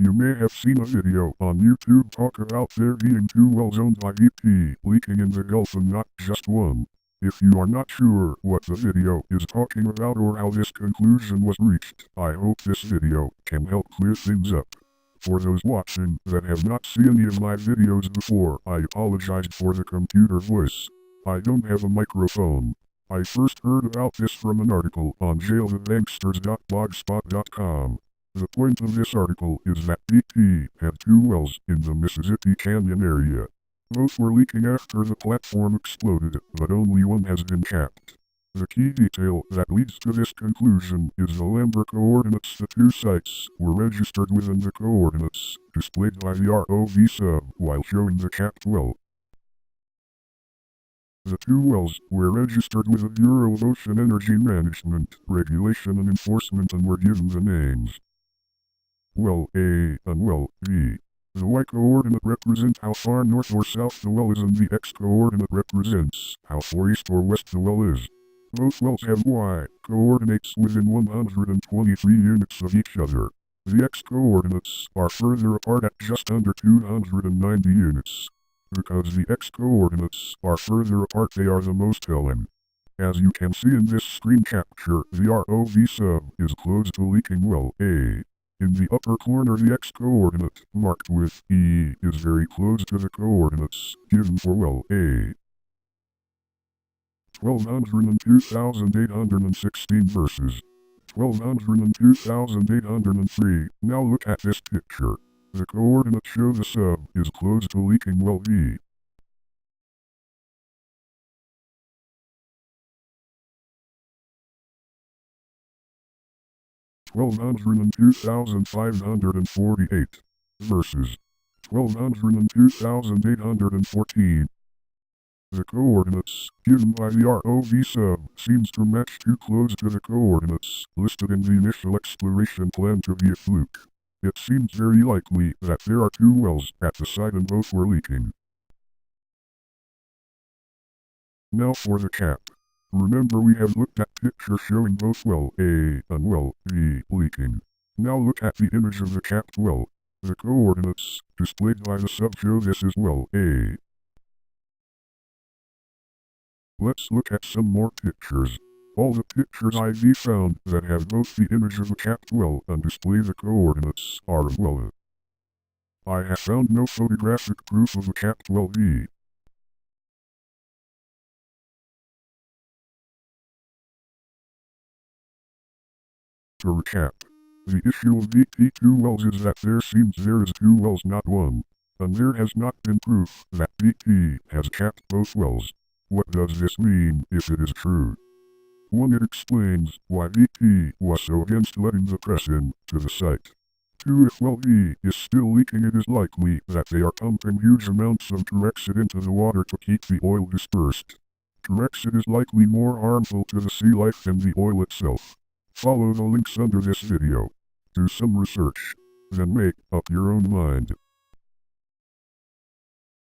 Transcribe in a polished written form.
You may have seen a video on YouTube talk about there being 2 wells owned by BP leaking in the Gulf and not just one. If you are not sure what the video is talking about or how this conclusion was reached, I hope this video can help clear things up. For those watching that have not seen any of my videos before, I apologize for the computer voice. I don't have a microphone. I first heard about this from an article on Jail-the-Banksters.blog. The point of this article is that BP had 2 wells in the Mississippi Canyon area. Both were leaking after the platform exploded, but only one has been capped. The key detail that leads to this conclusion is the Lambda coordinates. The 2 sites were registered within the coordinates displayed by the ROV sub while showing the capped well. The 2 wells were registered with the Bureau of Ocean Energy Management, Regulation and Enforcement and were given the names Well A and Well B. The Y coordinate represents how far north or south the well is and the X coordinate represents how far east or west the well is. Both wells have Y coordinates within 123 units of each other. The X coordinates are further apart at just under 290 units. Because the X coordinates are further apart, they are the most telling. As you can see in this screen capture, the ROV sub is close to leaking well A. In the upper corner, the X coordinate, marked with E, is very close to the coordinates given for well A. 1202,816 versus 1202,803. Now look at this picture. The coordinates show the sub is close to leaking well B. $1,202,548 versus 1,202,814. The coordinates given by the ROV sub seems to match too close to the coordinates listed in the initial exploration plan to be a fluke. It seems very likely that there are 2 wells at the site and both were leaking. Now for the cap. Remember, we have looked at pictures showing both well A and well B leaking. Now look at the image of the capped well. The coordinates displayed by the sub show this is well A. Let's look at some more pictures. All the pictures I've found that have both the image of the capped well and display the coordinates are of well A. I have found no photographic proof of the capped well B. To recap, the issue of BP 2 wells is that there seems there is 2 wells, not one, and there has not been proof that BP has capped both wells. What does this mean if it is true? 1. It explains why BP was so against letting the press in to the site. 2. If well B is still leaking, it is likely that they are pumping huge amounts of Corexit into the water to keep the oil dispersed. Corexit is likely more harmful to the sea life than the oil itself. Follow the links under this video. Do some research. Then make up your own mind.